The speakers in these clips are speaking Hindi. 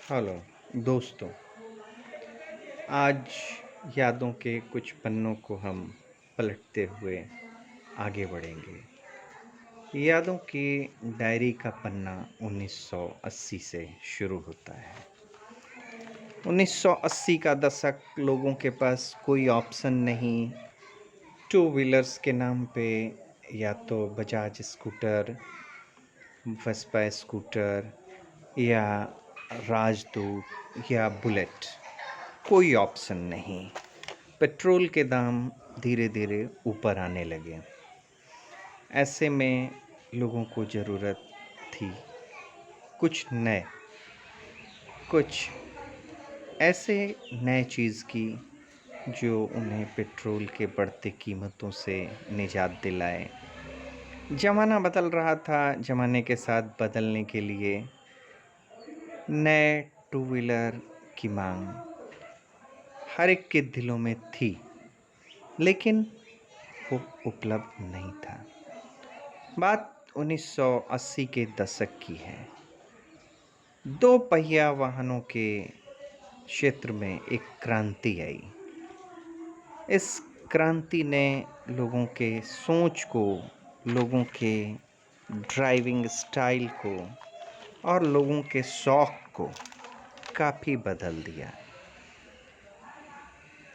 हेलो दोस्तों। आज यादों के कुछ पन्नों को हम पलटते हुए आगे बढ़ेंगे। यादों की डायरी का पन्ना 1980 से शुरू होता है। 1980 का दशक, लोगों के पास कोई ऑप्शन नहीं। टू व्हीलर्स के नाम पे या तो बजाज स्कूटर, वेस्पा स्कूटर या राजदूत या बुलेट, कोई ऑप्शन नहीं। पेट्रोल के दाम धीरे धीरे ऊपर आने लगे। ऐसे में लोगों को ज़रूरत थी कुछ नए, कुछ ऐसे नए चीज़ की जो उन्हें पेट्रोल के बढ़ते कीमतों से निजात दिलाए। ज़माना बदल रहा था। ज़माने के साथ बदलने के लिए नए टू व्हीलर की मांग हर एक के दिलों में थी, लेकिन वो उपलब्ध नहीं था। बात 1980 के दशक की है। दो पहिया वाहनों के क्षेत्र में एक क्रांति आई। इस क्रांति ने लोगों के सोच को, लोगों के ड्राइविंग स्टाइल को और लोगों के शौक को काफ़ी बदल दिया।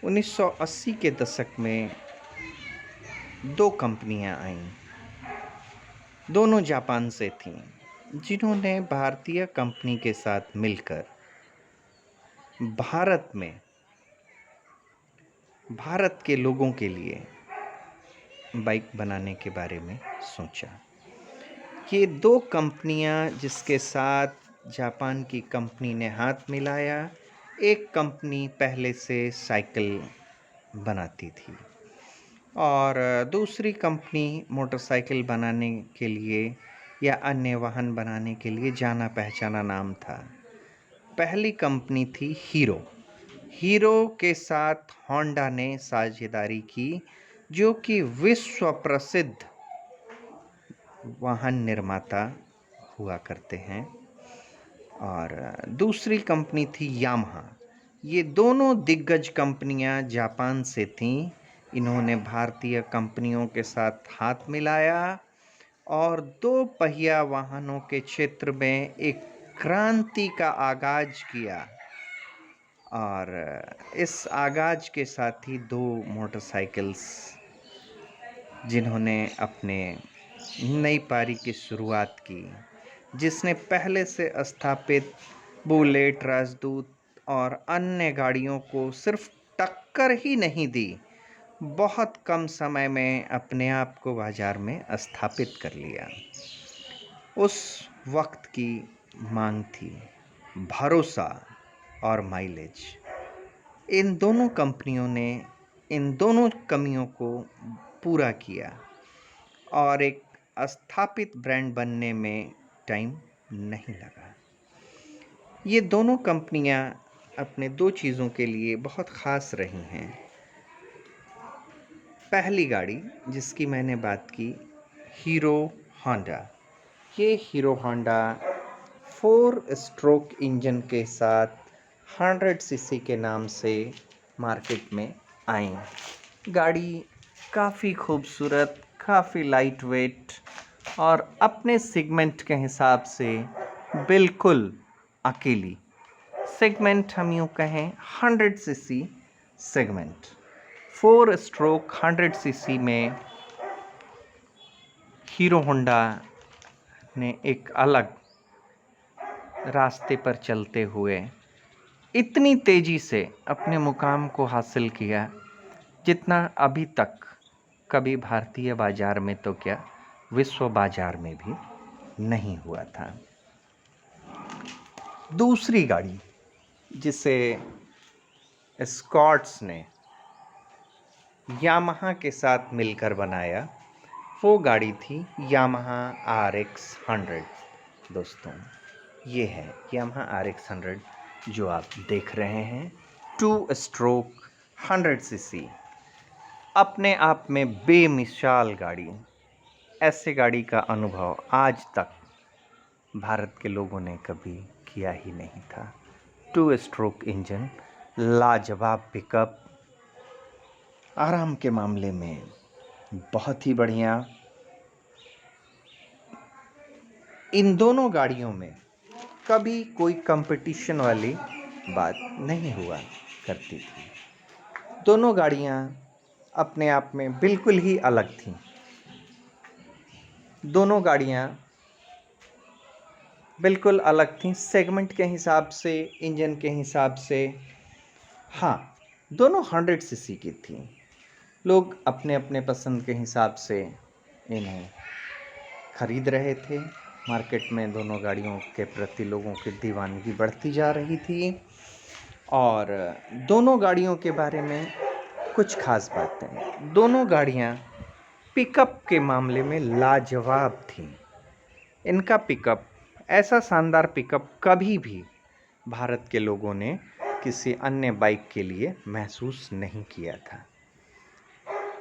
1980 के दशक में दो कंपनियां आईं। दोनों जापान से थीं, जिन्होंने भारतीय कंपनी के साथ मिलकर भारत में भारत के लोगों के लिए बाइक बनाने के बारे में सोचा। ये दो कंपनियां जिसके साथ जापान की कंपनी ने हाथ मिलाया। एक कंपनी पहले से साइकिल बनाती थी और दूसरी कंपनी मोटरसाइकिल बनाने के लिए या अन्य वाहन बनाने के लिए जाना पहचाना नाम था। पहली कंपनी थी हीरो। हीरो के साथ होंडा ने साझेदारी की, जो कि विश्व प्रसिद्ध वाहन निर्माता हुआ करते हैं। और दूसरी कंपनी थी यामाहा। ये दोनों दिग्गज कंपनियां जापान से थीं। इन्होंने भारतीय कंपनियों के साथ हाथ मिलाया और दो पहिया वाहनों के क्षेत्र में एक क्रांति का आगाज किया। और इस आगाज के साथ ही दो मोटरसाइकिल्स, जिन्होंने अपने नई पारी की शुरुआत की, जिसने पहले से स्थापित बुलेट, राजदूत और अन्य गाड़ियों को सिर्फ टक्कर ही नहीं दी, बहुत कम समय में अपने आप को बाजार में स्थापित कर लिया। उस वक्त की मांग थी भरोसा और माइलेज। इन दोनों कंपनियों ने इन दोनों कमियों को पूरा किया और एक स्थापित ब्रांड बनने में टाइम नहीं लगा। ये दोनों कंपनियां अपने दो चीज़ों के लिए बहुत ख़ास रही हैं। पहली गाड़ी जिसकी मैंने बात की, हीरो होंडा। ये हीरो होंडा 4 स्ट्रोक इंजन के साथ 100 सीसी के नाम से मार्केट में आई। गाड़ी काफ़ी खूबसूरत, काफ़ी लाइट वेट और अपने सेगमेंट के हिसाब से बिल्कुल अकेली। सेगमेंट हम यूँ कहें 100 सीसी सेगमेंट। 4 स्ट्रोक 100 सीसी में हीरो होंडा ने एक अलग रास्ते पर चलते हुए इतनी तेज़ी से अपने मुकाम को हासिल किया, जितना अभी तक कभी भारतीय बाजार में तो क्या विश्व बाजार में भी नहीं हुआ था। दूसरी गाड़ी जिसे स्कॉट्स ने यामाहा के साथ मिलकर बनाया, वो गाड़ी थी यामाहा RX 100। दोस्तों, ये है यामाहा RX 100 जो आप देख रहे हैं। 2 स्ट्रोक 100 सीसी, अपने आप में बेमिसाल गाड़ी। ऐसे गाड़ी का अनुभव आज तक भारत के लोगों ने कभी किया ही नहीं था। 2 स्ट्रोक इंजन, लाजवाब पिकअप, आराम के मामले में बहुत ही बढ़िया। इन दोनों गाड़ियों में कभी कोई कंपटीशन वाली बात नहीं हुआ करती थी। दोनों गाड़ियाँ अपने आप में बिल्कुल ही अलग थीं। दोनों गाड़ियाँ बिल्कुल अलग थीं, सेगमेंट के हिसाब से, इंजन के हिसाब से। हाँ, दोनों 100 सीसी की थीं। लोग अपने अपने पसंद के हिसाब से इन्हें खरीद रहे थे। मार्केट में दोनों गाड़ियों के प्रति लोगों की दीवानगी बढ़ती जा रही थी। और दोनों गाड़ियों के बारे में कुछ खास बातें। दोनों गाड़ियाँ पिकअप के मामले में लाजवाब थीं। इनका पिकअप, ऐसा शानदार पिकअप कभी भी भारत के लोगों ने किसी अन्य बाइक के लिए महसूस नहीं किया था।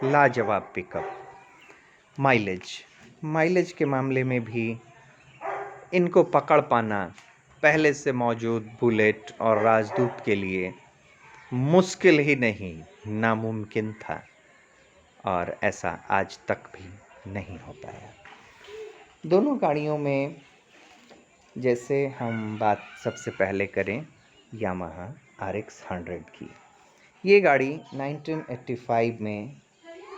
लाजवाब पिकअप। माइलेज के मामले में भी इनको पकड़ पाना पहले से मौजूद बुलेट और राजदूत के लिए मुश्किल ही नहीं, नामुमकिन था, और ऐसा आज तक भी नहीं हो पाया। दोनों गाड़ियों में जैसे हम बात सबसे पहले करें यामाहा RX 100 की। ये गाड़ी 1985 में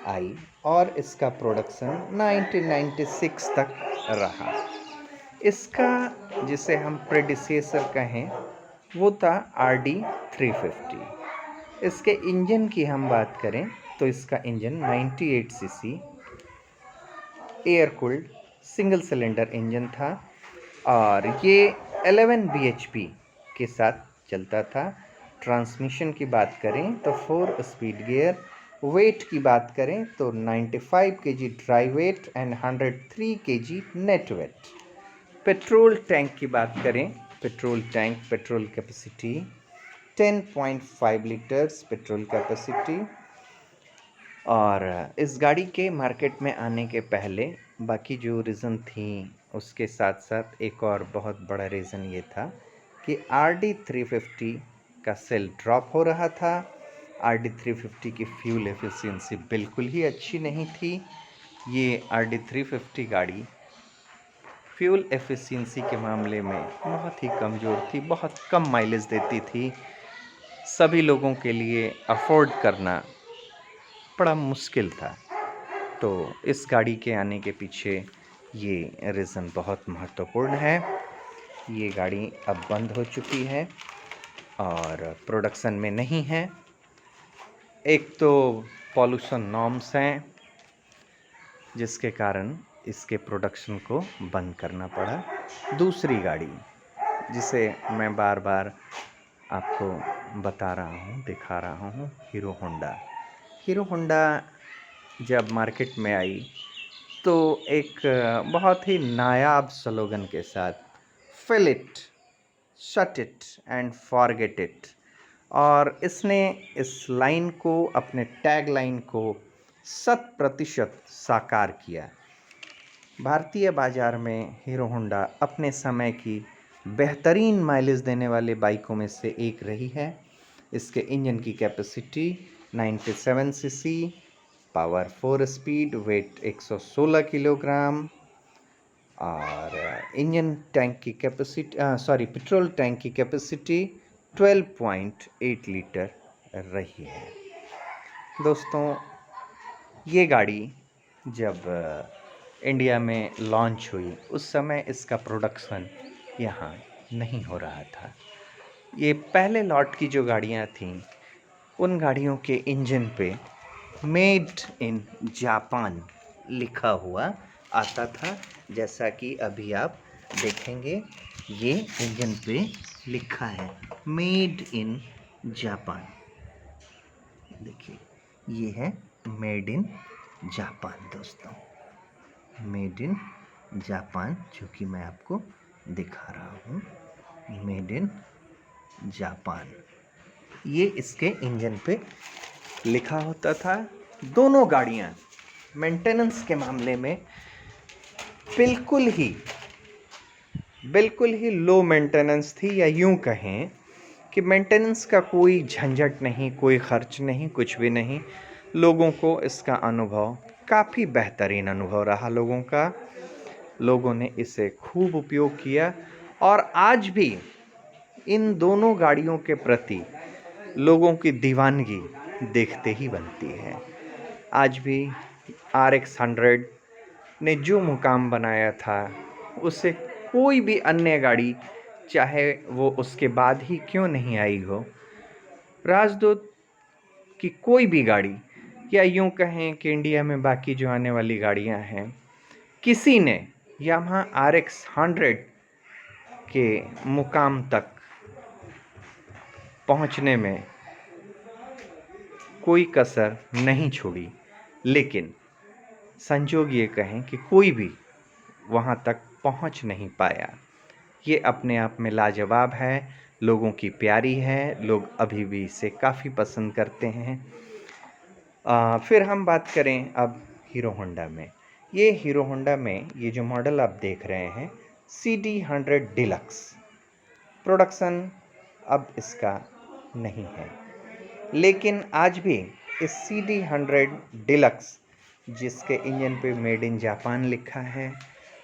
आई और इसका प्रोडक्शन 1996 तक रहा। इसका जिसे हम प्रेडिसेसर कहें वो था RD 350। इसके इंजन की हम बात करें तो इसका engine 98 CC air cooled single cylinder engine था और ये 11 bhp के साथ चलता था। ट्रांसमिशन की बात करें तो 4 स्पीड गियर। वेट की बात करें तो 95 kg dry weight and 103 kg net weight. Petrol tank की बात करें, petrol capacity 10.5 litres petrol capacity. और इस गाड़ी के मार्केट में आने के पहले बाकी जो रीज़न थी उसके साथ साथ एक और बहुत बड़ा रीज़न ये था कि RD 350 का सेल ड्रॉप हो रहा था। RD 350 की फ्यूल एफिशिएंसी बिल्कुल ही अच्छी नहीं थी। ये RD 350 गाड़ी फ्यूल एफिशिएंसी के मामले में बहुत ही कमज़ोर थी, बहुत कम माइलेज देती थी। सभी लोगों के लिए अफोर्ड करना बड़ा मुश्किल था। तो इस गाड़ी के आने के पीछे ये रीज़न बहुत महत्वपूर्ण है। ये गाड़ी अब बंद हो चुकी है और प्रोडक्शन में नहीं है। एक तो पॉल्यूशन नॉर्म्स हैं जिसके कारण इसके प्रोडक्शन को बंद करना पड़ा। दूसरी गाड़ी जिसे मैं बार बार आपको बता रहा हूँ, दिखा रहा हूँ, हीरो होंडा जब मार्केट में आई तो एक बहुत ही नायाब स्लोगन के साथ fill it, shut it and forget it, और इसने इस लाइन को, अपने टैग लाइन को 100% साकार किया। भारतीय बाज़ार में हीरो होंडा अपने समय की बेहतरीन माइलेज देने वाले बाइकों में से एक रही है। इसके इंजन की capacity 97 cc, power 4 speed, weight 116 kilogram और इंजन टैंक की कैपेसिटी पेट्रोल टैंक की कैपेसिटी 12.8 लीटर रही है। दोस्तों, ये गाड़ी जब इंडिया में लॉन्च हुई उस समय इसका प्रोडक्शन यहाँ नहीं हो रहा था। ये पहले लॉट की जो गाड़ियाँ थीं उन गाड़ियों के इंजन पे मेड इन जापान लिखा हुआ आता था, जैसा कि अभी आप देखेंगे ये इंजन पे लिखा है मेड इन जापान। देखिए ये है मेड इन जापान दोस्तों, मेड इन जापान, जो कि मैं आपको दिखा रहा हूँ, मेड इन जापान। ये इसके इंजन पे लिखा होता था। दोनों गाड़ियाँ मेंटेनेंस के मामले में बिल्कुल ही लो मेंटेनेंस थी, या यूं कहें कि मेंटेनेंस का कोई झंझट नहीं, कोई खर्च नहीं, कुछ भी नहीं। लोगों को इसका अनुभव काफ़ी बेहतरीन अनुभव रहा लोगों का। लोगों ने इसे खूब उपयोग किया और आज भी इन दोनों गाड़ियों के प्रति लोगों की दीवानगी देखते ही बनती है। आज भी RX 100 ने जो मुकाम बनाया था, उसे कोई भी अन्य गाड़ी, चाहे वो उसके बाद ही क्यों नहीं आई हो, राजदूत की कोई भी गाड़ी, या यूँ कहें कि इंडिया में बाकी जो आने वाली गाड़ियाँ हैं, किसी ने यामाहा RX 100 के मुकाम तक पहुँचने में कोई कसर नहीं छोड़ी। लेकिन संजोग ये कहें कि कोई भी वहाँ तक पहुँच नहीं पाया। ये अपने आप में लाजवाब है, लोगों की प्यारी है, लोग अभी भी इसे काफ़ी पसंद करते हैं। फिर हम बात करें अब हीरो होंडा में। ये हीरो होंडा में ये जो मॉडल आप देख रहे हैं, CD 100 डिलक्स, प्रोडक्शन अब इसका नहीं है, लेकिन आज भी इस CD 100 डिलक्स, जिसके इंजन पे मेड इन जापान लिखा है,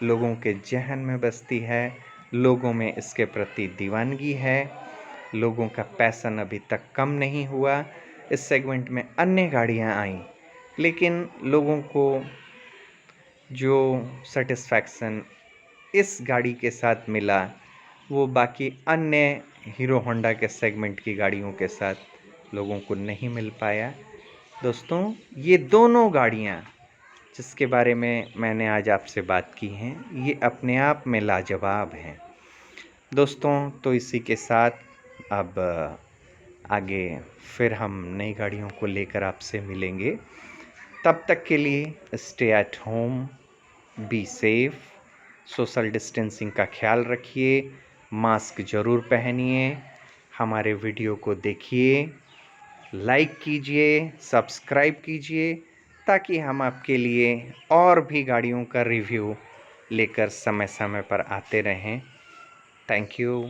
लोगों के जहन में बसती है। लोगों में इसके प्रति दीवानगी है। लोगों का पैशन अभी तक कम नहीं हुआ। इस सेगमेंट में अन्य गाड़ियां आईं, लेकिन लोगों को जो सेटिस्फैक्शन इस गाड़ी के साथ मिला, वो बाकी अन्य हीरो होंडा के सेगमेंट की गाड़ियों के साथ लोगों को नहीं मिल पाया। दोस्तों, ये दोनों गाड़ियाँ जिसके बारे में मैंने आज आपसे बात की हैं, ये अपने आप में लाजवाब हैं। दोस्तों, तो इसी के साथ अब आगे फिर हम नई गाड़ियों को लेकर आपसे मिलेंगे। तब तक के लिए stay at home, be safe, social distancing का ख्याल रखिए, मास्क ज़रूर पहनिए, हमारे वीडियो को देखिए, लाइक कीजिए, सब्सक्राइब कीजिए, ताकि हम आपके लिए और भी गाड़ियों का रिव्यू लेकर समय समय पर आते रहें। Thank you.